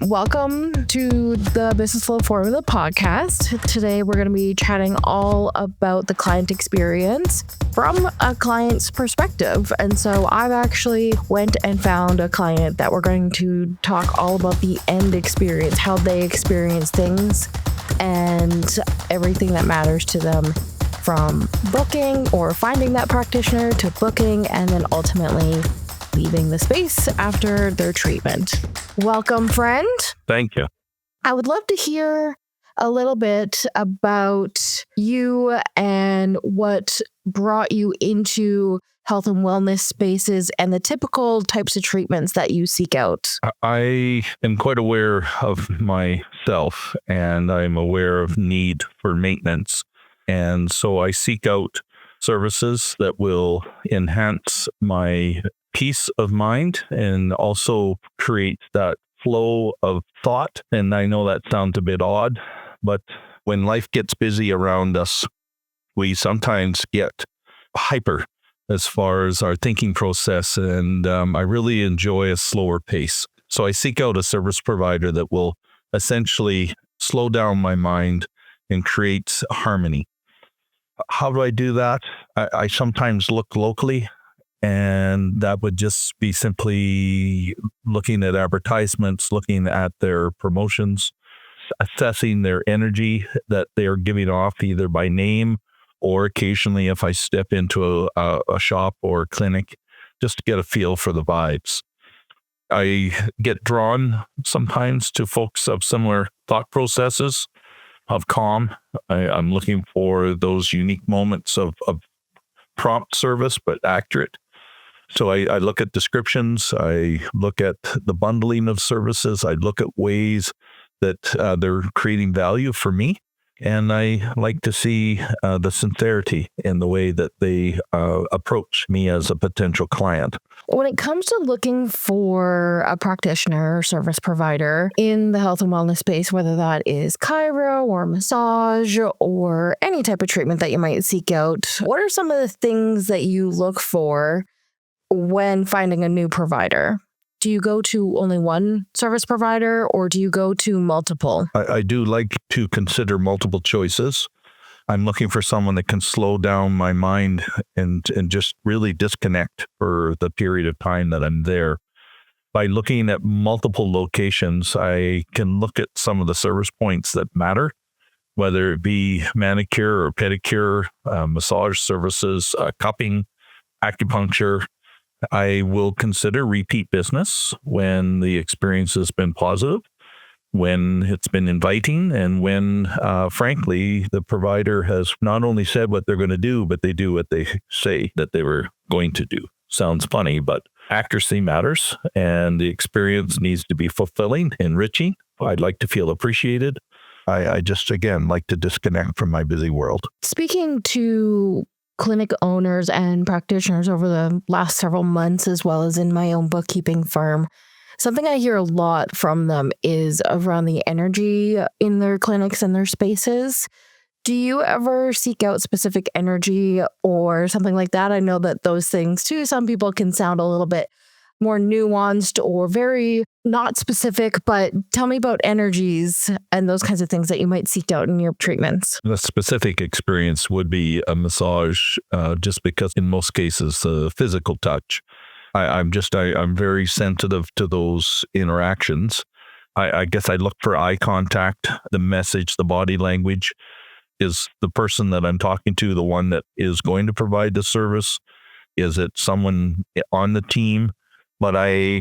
Welcome to the Business Flow Formula podcast. Today, we're going to be chatting all about the client experience from a client's perspective. And so I've actually went and found a client that we're going to talk all about the end experience, how they experience things and everything that matters to them, from booking or finding that practitioner to booking and then ultimately leaving the space after their treatment. Welcome, friend. Thank you. I would love to hear a little bit about you and what brought you into health and wellness spaces and the typical types of treatments that you seek out. I am quite aware of myself, and I'm aware of need for maintenance. And so I seek out services that will enhance my peace of mind and also create that flow of thought. And I know that sounds a bit odd, but when life gets busy around us, we sometimes get hyper as far as our thinking process. And I really enjoy a slower pace. So I seek out a service provider that will essentially slow down my mind and create harmony. How do I do that? I sometimes look locally, and that would just be simply looking at advertisements, looking at their promotions, assessing their energy that they are giving off either by name or occasionally if I step into a shop or a clinic, just to get a feel for the vibes. I get drawn sometimes to folks of similar thought processes, of calm. I'm looking for those unique moments of prompt service, but accurate. So I look at descriptions. I look at the bundling of services. I look at ways that they're creating value for me. And I like to see the sincerity in the way that they approach me as a potential client. When it comes to looking for a practitioner or service provider in the health and wellness space, whether that is chiro or massage or any type of treatment that you might seek out, what are some of the things that you look for when finding a new provider? Do you go to only one service provider or do you go to multiple? I do like to consider multiple choices. I'm looking for someone that can slow down my mind and just really disconnect for the period of time that I'm there. By looking at multiple locations, I can look at some of the service points that matter, whether it be manicure or pedicure, massage services, cupping, acupuncture. I will consider repeat business when the experience has been positive, when it's been inviting, and when, frankly, the provider has not only said what they're going to do, but they do what they say that they were going to do. Sounds funny, but accuracy matters, and the experience needs to be fulfilling, enriching. I'd like to feel appreciated. I just, again, like to disconnect from my busy world. Speaking to clinic owners and practitioners over the last several months, as well as in my own bookkeeping firm, something I hear a lot from them is around the energy in their clinics and their spaces. Do you ever seek out specific energy or something like that? I know that those things too, some people can sound a little bit more nuanced or very not specific, but tell me about energies and those kinds of things that you might seek out in your treatments. The specific experience would be a massage, just because in most cases, the physical touch. I'm very sensitive to those interactions. I guess I look for eye contact, the message, the body language. Is the person that I'm talking to the one that is going to provide the service? Is it someone on the team? But I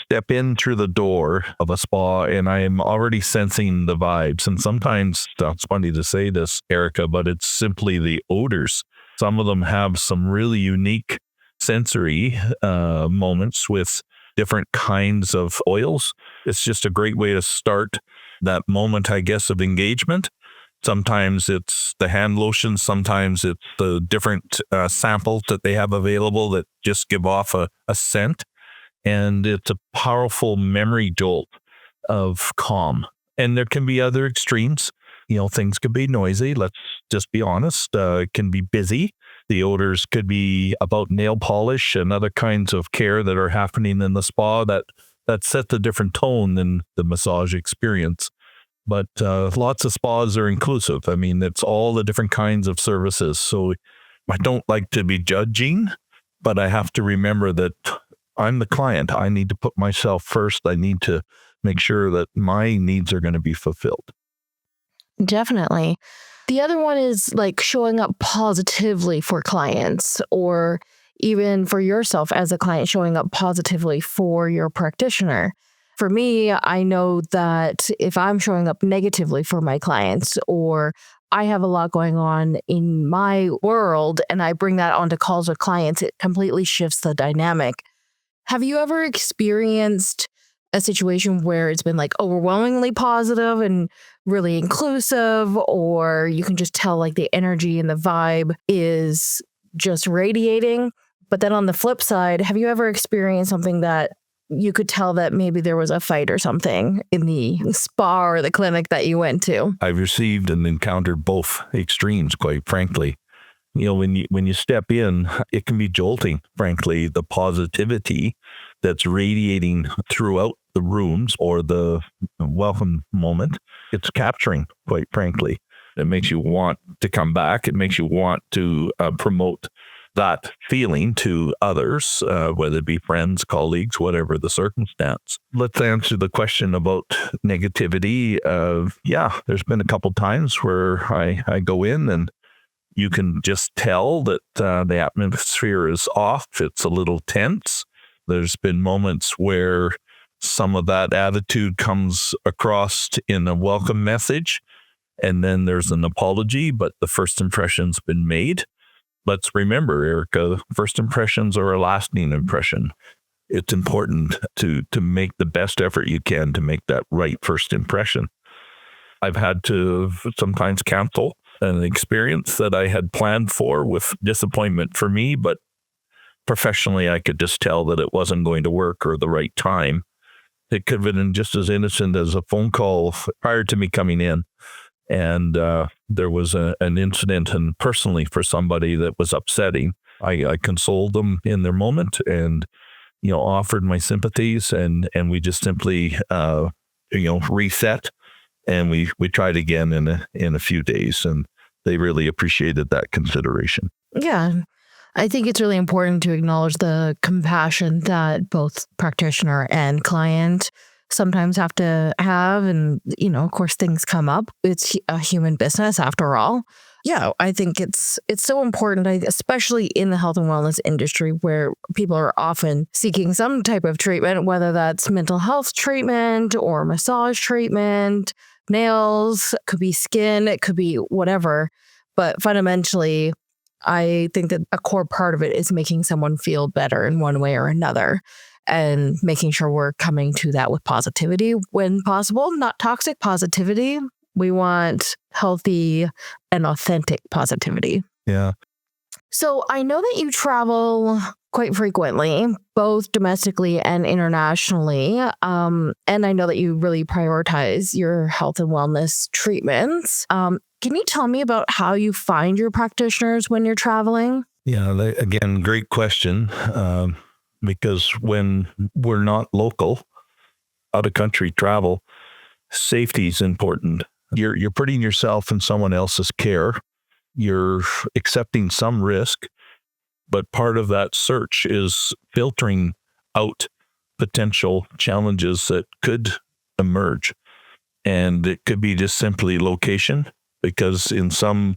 step in through the door of a spa and I am already sensing the vibes. And sometimes, it's funny to say this, Erika, but it's simply the odors. Some of them have some really unique sensory moments with different kinds of oils. It's just a great way to start that moment, I guess, of engagement. Sometimes it's the hand lotion. Sometimes it's the different samples that they have available that just give off a scent. And it's a powerful memory jolt of calm. And there can be other extremes. Things could be noisy. Let's just be honest. It can be busy. The odors could be about nail polish and other kinds of care that are happening in the spa that that sets a different tone than the massage experience. But lots of spas are inclusive. I mean, it's all the different kinds of services. So I don't like to be judging, but I have to remember that I'm the client. I need to put myself first. I need to make sure that my needs are going to be fulfilled. Definitely. The other one is like showing up positively for clients, or even for yourself as a client, showing up positively for your practitioner. For me, I know that if I'm showing up negatively for my clients, or I have a lot going on in my world and I bring that onto calls with clients, it completely shifts the dynamic. Have you ever experienced a situation where it's been like overwhelmingly positive and really inclusive, or you can just tell like the energy and the vibe is just radiating? But then on the flip side, have you ever experienced something that you could tell that maybe there was a fight or something in the spa or the clinic that you went to? I've received and encountered both extremes, quite frankly. When you step in, it can be jolting, frankly, the positivity that's radiating throughout the rooms or the welcome moment. It's capturing, quite frankly. It makes you want to come back. It makes you want to promote that feeling to others, whether it be friends, colleagues, whatever the circumstance. Let's answer the question about negativity. There's been a couple times where I go in and you can just tell that the atmosphere is off. It's a little tense. There's been moments where some of that attitude comes across in a welcome message, and then there's an apology, but the first impression's been made. Let's remember, Erika, first impressions are a lasting impression. It's important to make the best effort you can to make that right first impression. I've had to sometimes cancel an experience that I had planned for with disappointment for me, but professionally, I could just tell that it wasn't going to work or the right time. It could have been just as innocent as a phone call prior to me coming in. And there was an incident, and personally for somebody that was upsetting, I consoled them in their moment and, offered my sympathies, and we just simply, reset. And we tried again in a few days, and they really appreciated that consideration. Yeah. I think it's really important to acknowledge the compassion that both practitioner and client sometimes have to have. And, of course, things come up. It's a human business after all. Yeah, I think it's so important, especially in the health and wellness industry, where people are often seeking some type of treatment, whether that's mental health treatment or massage treatment, nails, could be skin, it could be whatever. But fundamentally, I think that a core part of it is making someone feel better in one way or another, and making sure we're coming to that with positivity when possible, not toxic positivity. We want healthy and authentic positivity. Yeah. So I know that you travel quite frequently, both domestically and internationally. And I know that you really prioritize your health and wellness treatments. Can you tell me about how you find your practitioners when you're traveling? Yeah, again, great question. Because when we're not local, out of country travel, safety is important. You're putting yourself in someone else's care. You're accepting some risk, but part of that search is filtering out potential challenges that could emerge. And it could be just simply location, because in some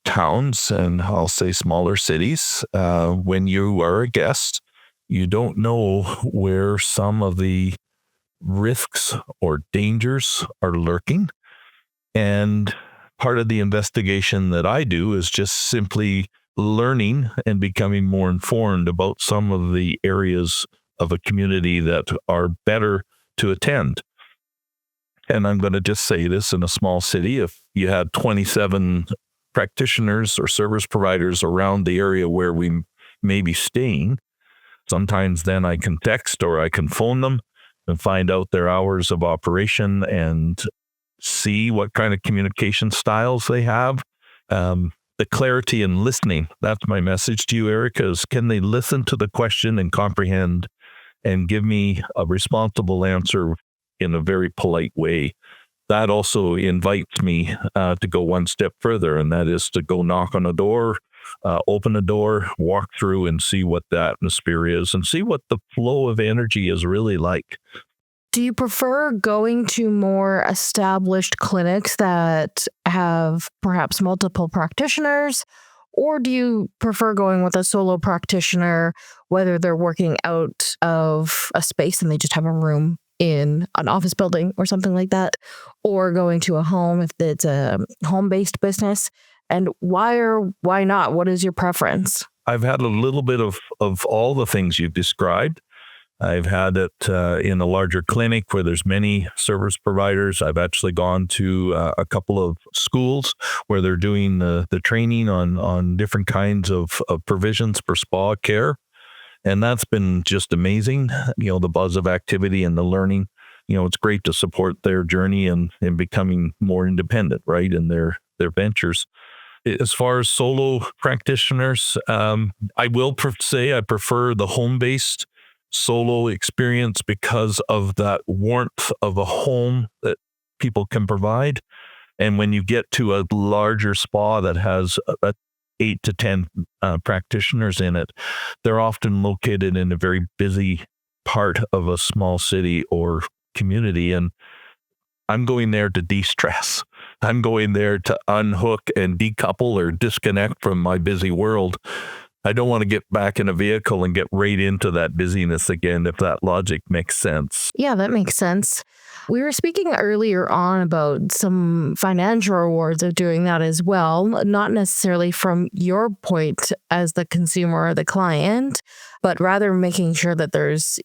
towns, and I'll say smaller cities, when you are a guest, you don't know where some of the risks or dangers are lurking. And part of the investigation that I do is just simply learning and becoming more informed about some of the areas of a community that are better to attend. And I'm going to just say this: in a small city, if you had 27 practitioners or service providers around the area where we may be staying, sometimes then I can text or I can phone them and find out their hours of operation and see what kind of communication styles they have. The clarity in listening, that's my message to you, Erika, is can they listen to the question and comprehend and give me a responsible answer in a very polite way. That also invites me to go one step further, and that is to go knock on a door, open a door, walk through and see what the atmosphere is and see what the flow of energy is really like. Do you prefer going to more established clinics that have perhaps multiple practitioners? Or do you prefer going with a solo practitioner, whether they're working out of a space and they just have a room in an office building or something like that, or going to a home if it's a home-based business? And why or why not? What is your preference? I've had a little bit of all the things you've described. I've had it in a larger clinic where there's many service providers. I've actually gone to a couple of schools where they're doing the training on different kinds of provisions for spa care. And that's been just amazing. The buzz of activity and the learning, it's great to support their journey and becoming more independent, right, in their ventures. As far as solo practitioners, I will say I prefer the home-based solo experience because of that warmth of a home that people can provide. And when you get to a larger spa that has 8 to 10 practitioners in it, they're often located in a very busy part of a small city or community. And I'm going there to de-stress. I'm going there to unhook and decouple or disconnect from my busy world. I don't want to get back in a vehicle and get right into that busyness again, if that logic makes sense. Yeah, that makes sense. We were speaking earlier on about some financial rewards of doing that as well, not necessarily from your point as the consumer or the client, but rather making sure that there's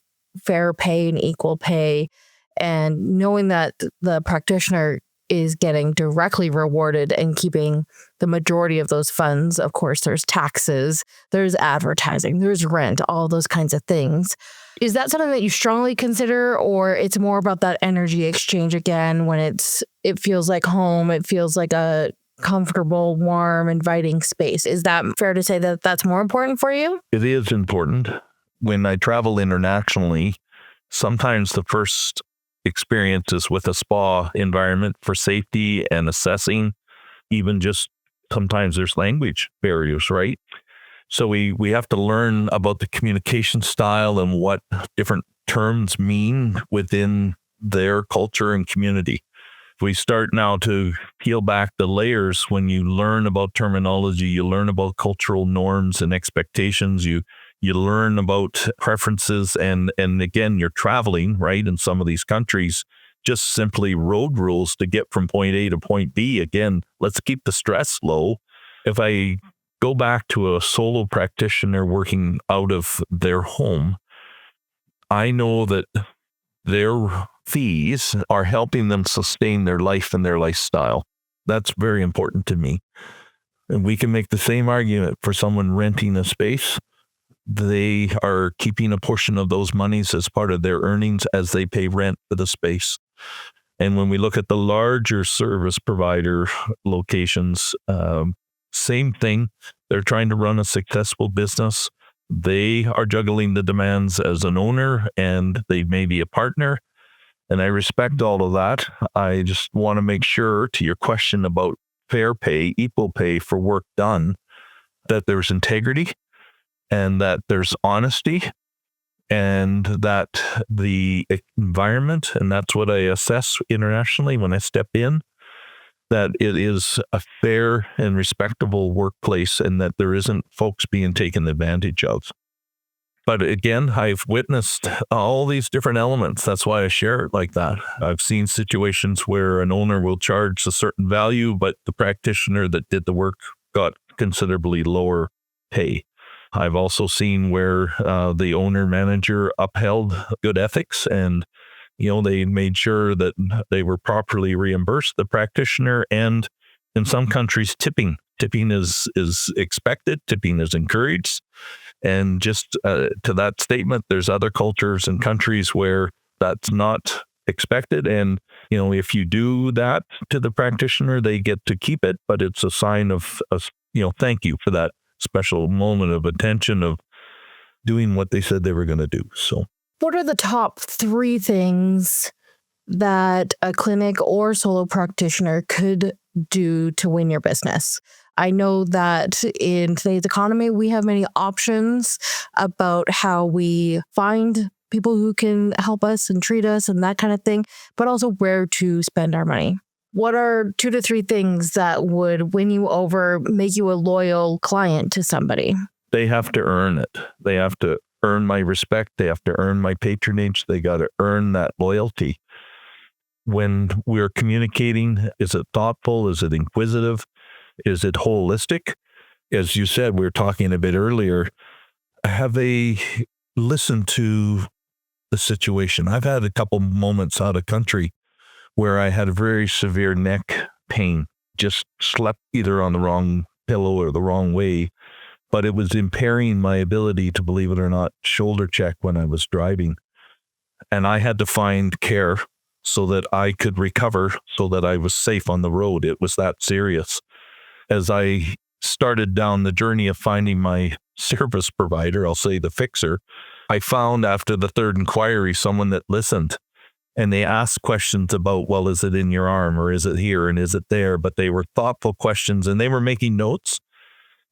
fair pay and equal pay, and knowing that the practitioner is getting directly rewarded and keeping the majority of those funds. Of course, there's taxes, there's advertising, there's rent, all those kinds of things. Is that something that you strongly consider, or it's more about that energy exchange again when it feels like home, it feels like a comfortable, warm, inviting space? Is that fair to say that that's more important for you? It is important. When I travel internationally, sometimes the first experiences with a spa environment for safety and assessing, even just sometimes there's language barriers, right? So we have to learn about the communication style and what different terms mean within their culture and community. If we start now to peel back the layers, when you learn about terminology, you learn about cultural norms and expectations, you learn about preferences, and again, you're traveling, right, in some of these countries, just simply road rules to get from point A to point B. Again, let's keep the stress low. If I go back to a solo practitioner working out of their home, I know that their fees are helping them sustain their life and their lifestyle. That's very important to me. And we can make the same argument for someone renting a space. They are keeping a portion of those monies as part of their earnings as they pay rent for the space. And when we look at the larger service provider locations, same thing. They're trying to run a successful business. They are juggling the demands as an owner, and they may be a partner. And I respect all of that. I just want to make sure, to your question about fair pay, equal pay for work done, that there's integrity, and that there's honesty, and that the environment, and that's what I assess internationally when I step in, that it is a fair and respectable workplace, and that there isn't folks being taken advantage of. But again, I've witnessed all these different elements. That's why I share it like that. I've seen situations where an owner will charge a certain value, but the practitioner that did the work got considerably lower pay. I've also seen where the owner manager upheld good ethics, and they made sure that they were properly reimbursed, the practitioner. And in some countries, tipping is expected, tipping is encouraged. And just to that statement, there's other cultures and countries where that's not expected. And, if you do that to the practitioner, they get to keep it, but it's a sign of, thank you for that special moment of attention of doing what they said they were going to do. So, What are the top 3 things that a clinic or solo practitioner could do to win your business? I know that in today's economy, we have many options about how we find people who can help us and treat us and that kind of thing, but also where to spend our money. What are 2 to 3 things that would win you over, make you a loyal client to somebody? They have to earn it. They have to earn my respect. They have to earn my patronage. They got to earn that loyalty. When we're communicating, is it thoughtful? Is it inquisitive? Is it holistic? As you said, we were talking a bit earlier, have they listened to the situation? I've had a couple moments out of country where I had a very severe neck pain, just slept either on the wrong pillow or the wrong way, but it was impairing my ability to, believe it or not, shoulder check when I was driving. And I had to find care so that I could recover, so that I was safe on the road. It was that serious. As I started down the journey of finding my service provider, I'll say the fixer, I found after the 3rd inquiry someone that listened, and they asked questions about, well, is it in your arm, or is it here, and is it there? But they were thoughtful questions, and they were making notes.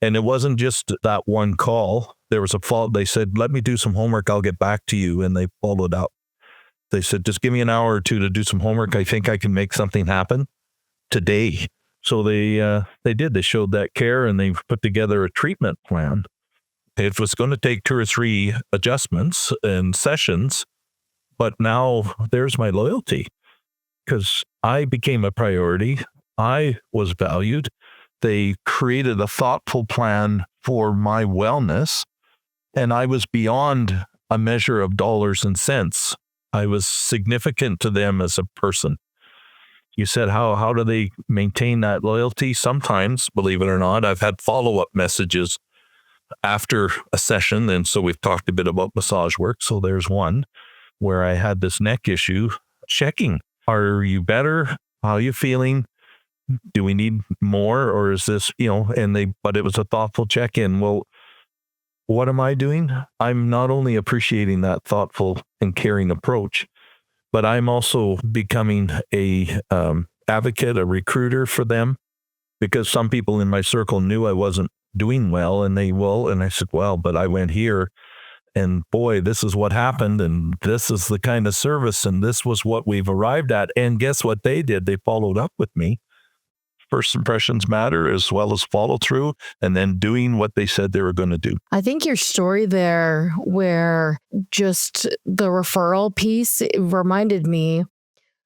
And it wasn't just that one call. There was a fault. They said, let me do some homework. I'll get back to you. And they followed up. They said, just give me an hour or 2 to do some homework. I think I can make something happen today. So they did. They showed that care, and they put together a treatment plan. It was going to take 2 or 3 adjustments and sessions, but now there's my loyalty because I became a priority. I was valued. They created a thoughtful plan for my wellness, and I was beyond a measure of dollars and cents. I was significant to them as a person. You said, how do they maintain that loyalty? Sometimes, believe it or not, I've had follow-up messages after a session. And so we've talked a bit about massage work. So there's one where I had this neck issue, checking. Are you better? How are you feeling? Do we need more? Or is this, but it was a thoughtful check-in. Well, what am I doing? I'm not only appreciating that thoughtful and caring approach, but I'm also becoming a advocate, a recruiter for them, because some people in my circle knew I wasn't doing well, and and I said, well, but I went here, and boy, this is what happened, and this is the kind of service, and this was what we've arrived at. And guess what they did? They followed up with me. First impressions matter, as well as follow through, and then doing what they said they were going to do. I think your story there, where just the referral piece, it reminded me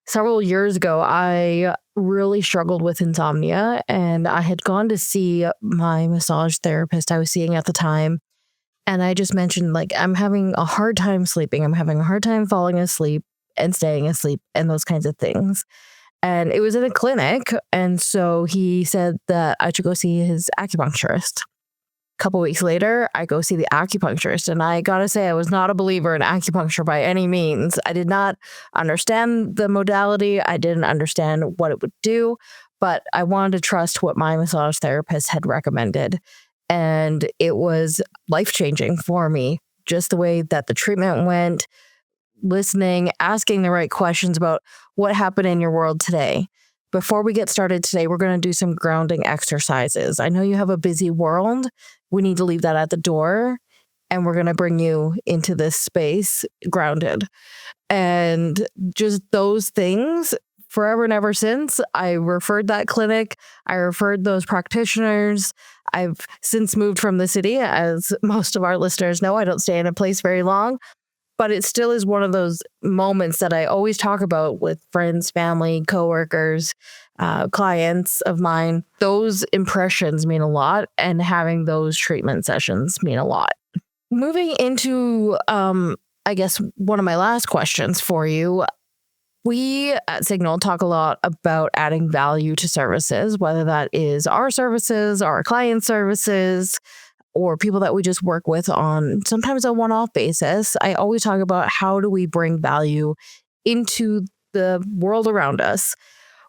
several years ago, I really struggled with insomnia, and I had gone to see my massage therapist I was seeing at the time. And I just mentioned, like, I'm having a hard time sleeping. I'm having a hard time falling asleep and staying asleep and those kinds of things. And it was in a clinic. And so he said that I should go see his acupuncturist. A couple weeks later, I go see the acupuncturist. And I got to say, I was not a believer in acupuncture by any means. I did not understand the modality. I didn't understand what it would do. But I wanted to trust what my massage therapist had recommended. And it was life-changing for me. Just the way that the treatment went, listening, asking the right questions about what happened in your world today. Before we get started today, we're going to do some grounding exercises. I know you have a busy world. We need to leave that at the door, and we're going to bring you into this space grounded. And just those things, forever and ever since, I referred that clinic. I referred those practitioners. I've since moved from the city. As most of our listeners know, I don't stay in a place very long. But it still is one of those moments that I always talk about with friends, family, coworkers, clients of mine. Those impressions mean a lot, and having those treatment sessions mean a lot. Moving into, I guess, one of my last questions for you. We at Signal talk a lot about adding value to services, whether that is our services, our client services, or people that we just work with on sometimes a one-off basis. I always talk about how do we bring value into the world around us.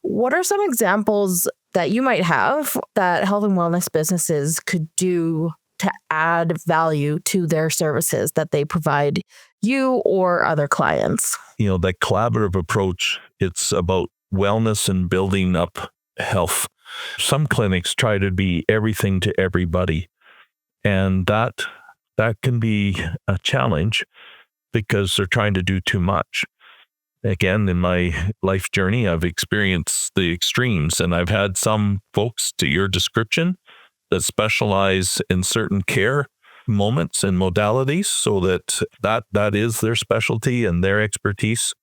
What are some examples that you might have that health and wellness businesses could do to add value to their services that they provide you or other clients? That collaborative approach, it's about wellness and building up health. Some clinics try to be everything to everybody, and that can be a challenge because they're trying to do too much. Again, in my life journey, I've experienced the extremes, and I've had some folks, to your description, that specialize in certain care moments and modalities, so that is their specialty and their expertise.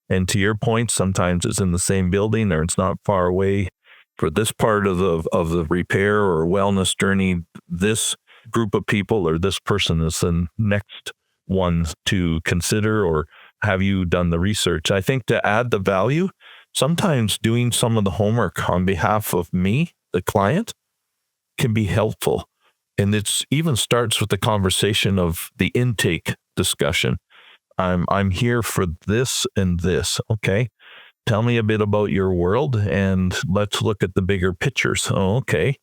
And to your point, sometimes it's in the same building or it's not far away. For this part of the repair or wellness journey, this group of people or this person is the next one to consider, or have you done the research? I think to add the value, sometimes doing some of the homework on behalf of me, the client, can be helpful. And it's even starts with the conversation of the intake discussion. I'm here for this and this. Okay. Tell me a bit about your world and let's look at the bigger pictures. Oh, okay.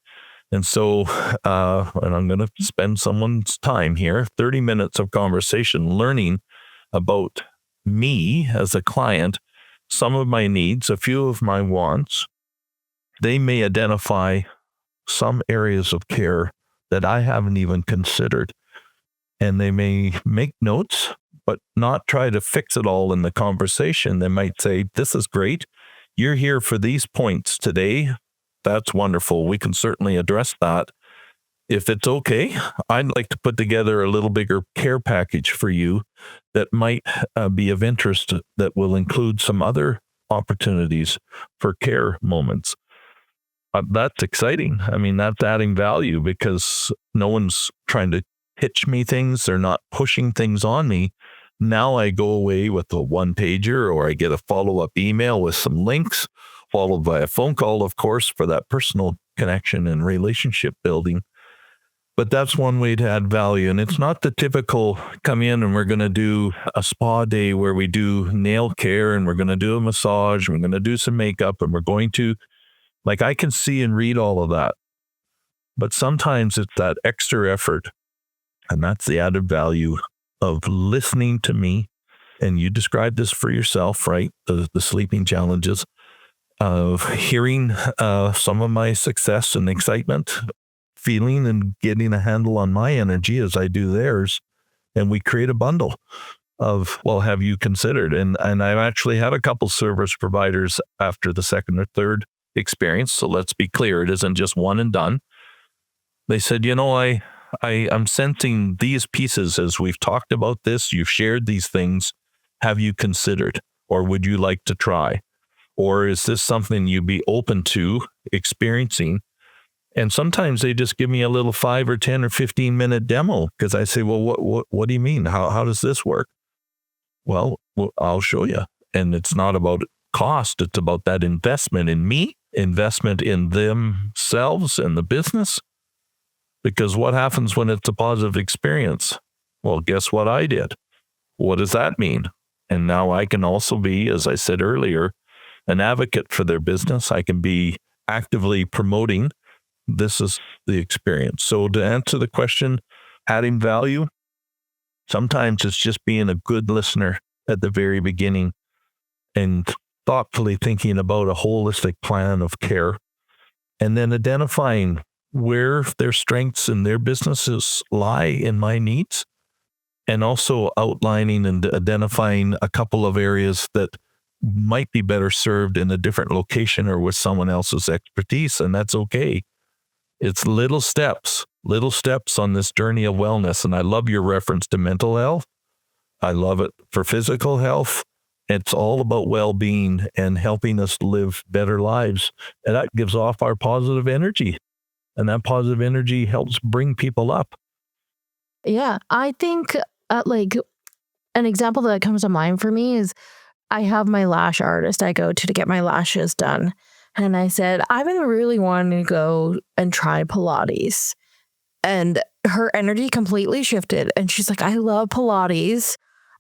And so, and I'm going to spend someone's time here, 30 minutes of conversation, learning about me as a client, some of my needs, a few of my wants. They may identify some areas of care that I haven't even considered. And they may make notes, but not try to fix it all in the conversation. They might say, this is great. You're here for these points today. That's wonderful. We can certainly address that. If it's okay, I'd like to put together a little bigger care package for you that might be of interest, that will include some other opportunities for care moments. That's exciting. I mean, that's adding value because no one's trying to pitch me things. They're not pushing things on me. Now I go away with a one-pager, or I get a follow-up email with some links, followed by a phone call, of course, for that personal connection and relationship building. But that's one way to add value. And it's not the typical come in and we're going to do a spa day where we do nail care and we're going to do a massage, and we're going to do some makeup, and we're going to, like, I can see and read all of that. But sometimes it's that extra effort. And that's the added value of listening to me. And you described this for yourself, right? The sleeping challenges of hearing some of my success and excitement, feeling and getting a handle on my energy as I do theirs. And we create a bundle of, well, have you considered? And I've actually had a couple service providers after the second or third experience. So let's be clear, it isn't just one and done. They said, I'm sensing these pieces as we've talked about this. You've shared these things. Have you considered, or would you like to try? Or is this something you'd be open to experiencing? And sometimes they just give me a little 5 or 10 or 15 minute demo, because I say, well, what do you mean? How does this work? Well, I'll show you. And it's not about cost. It's about that investment in me, investment in themselves and the business. Because what happens when it's a positive experience? Well, guess what I did? What does that mean? And now I can also be, as I said earlier, an advocate for their business. I can be actively promoting this is the experience. So to answer the question, adding value, sometimes it's just being a good listener at the very beginning and thoughtfully thinking about a holistic plan of care, and then identifying where their strengths and their businesses lie in my needs, and also outlining and identifying a couple of areas that might be better served in a different location or with someone else's expertise. And that's okay. It's little steps on this journey of wellness. And I love your reference to mental health. I love it for physical health. It's all about well-being and helping us live better lives. And that gives off our positive energy. And that positive energy helps bring people up. Yeah, I think like an example that comes to mind for me is I have my lash artist I go to get my lashes done. And I said, I've been really wanting to go and try Pilates. And her energy completely shifted. And she's like, I love Pilates.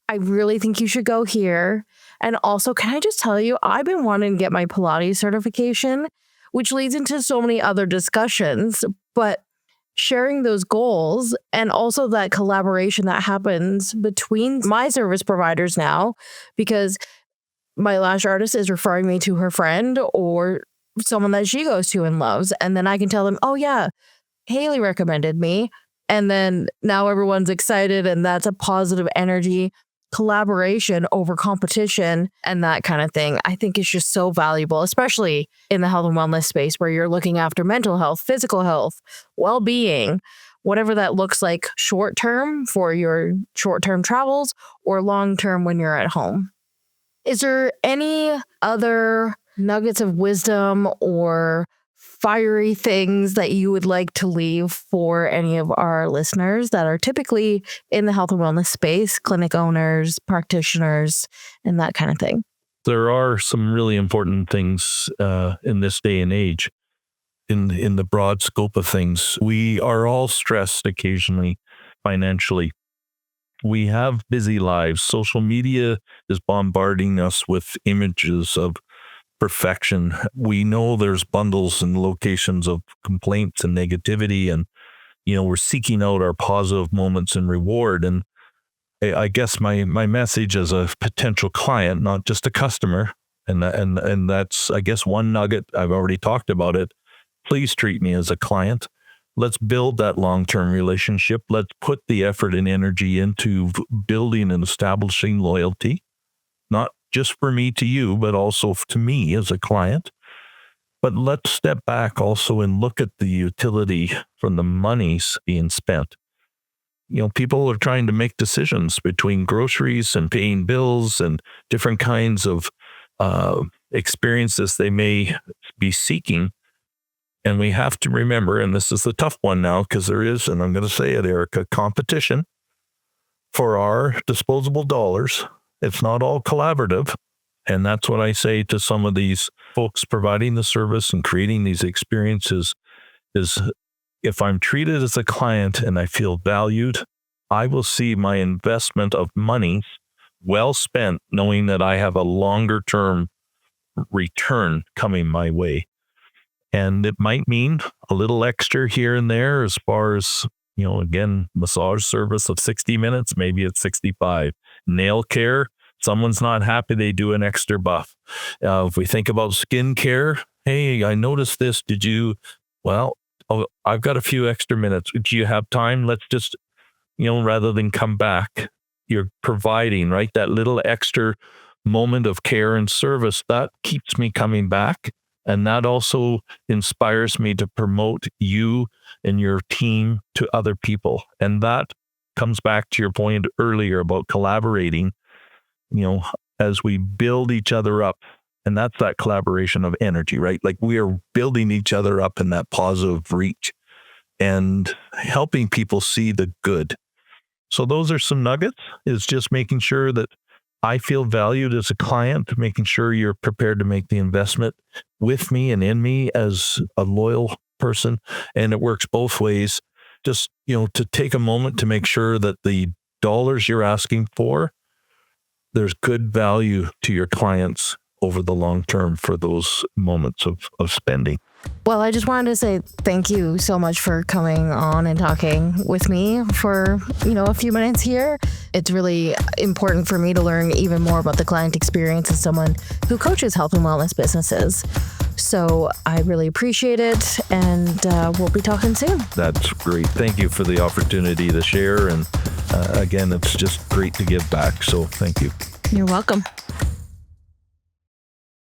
I really think you should go here. And also, can I just tell you, I've been wanting to get my Pilates certification, which leads into so many other discussions. But sharing those goals and also that collaboration that happens between my service providers now, because my lash artist is referring me to her friend or someone that she goes to and loves. And then I can tell them, oh yeah, Haley recommended me. And then now everyone's excited, and that's a positive energy. Collaboration over competition and that kind of thing, I think is just so valuable, especially in the health and wellness space where you're looking after mental health, physical health, well-being, whatever that looks like short term for your short-term travels or long-term when you're at home. Is there any other nuggets of wisdom or fiery things that you would like to leave for any of our listeners that are typically in the health and wellness space, clinic owners, practitioners, and that kind of thing? There are some really important things in this day and age in the broad scope of things. We are all stressed occasionally financially. We have busy lives. Social media is bombarding us with images of perfection. We know there's bundles and locations of complaints and negativity, and we're seeking out our positive moments and reward. And I guess my message as a potential client, not just a customer, and that's, I guess, one nugget. I've already talked about it. Please treat me as a client. Let's build that long-term relationship. Let's put the effort and energy into building and establishing loyalty, not just for me to you, but also to me as a client. But let's step back also and look at the utility from the monies being spent. People are trying to make decisions between groceries and paying bills and different kinds of experiences they may be seeking. And we have to remember, and this is the tough one now, because there is, and I'm going to say it, Erika, competition for our disposable dollars. It's not all collaborative. And that's what I say to some of these folks providing the service and creating these experiences is, if I'm treated as a client and I feel valued, I will see my investment of money well spent, knowing that I have a longer term return coming my way. And it might mean a little extra here and there as far as, again, massage service of 60 minutes, maybe it's 65. Nail care, someone's not happy, they do an extra buff. If we think about skin care, hey, I noticed this. Did you? Well, I've got a few extra minutes. Do you have time? Let's just, rather than come back, you're providing, right? That little extra moment of care and service that keeps me coming back. And that also inspires me to promote you and your team to other people. And that comes back to your point earlier about collaborating, as we build each other up. And that's that collaboration of energy, right? Like we are building each other up in that positive reach and helping people see the good. So those are some nuggets, is just making sure that I feel valued as a client, making sure you're prepared to make the investment with me and in me as a loyal person. And it works both ways. Just, to take a moment to make sure that the dollars you're asking for, there's good value to your clients over the long term for those moments of spending. Well, I just wanted to say thank you so much for coming on and talking with me for, a few minutes here. It's really important for me to learn even more about the client experience as someone who coaches health and wellness businesses. So I really appreciate it, and we'll be talking soon. That's great. Thank you for the opportunity to share. And again, it's just great to give back. So thank you. You're welcome.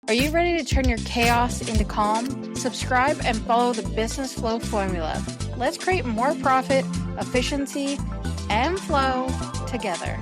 Are you ready to turn your chaos into calm? Subscribe and follow the Business Flow formula. Let's create more profit, efficiency, and flow together.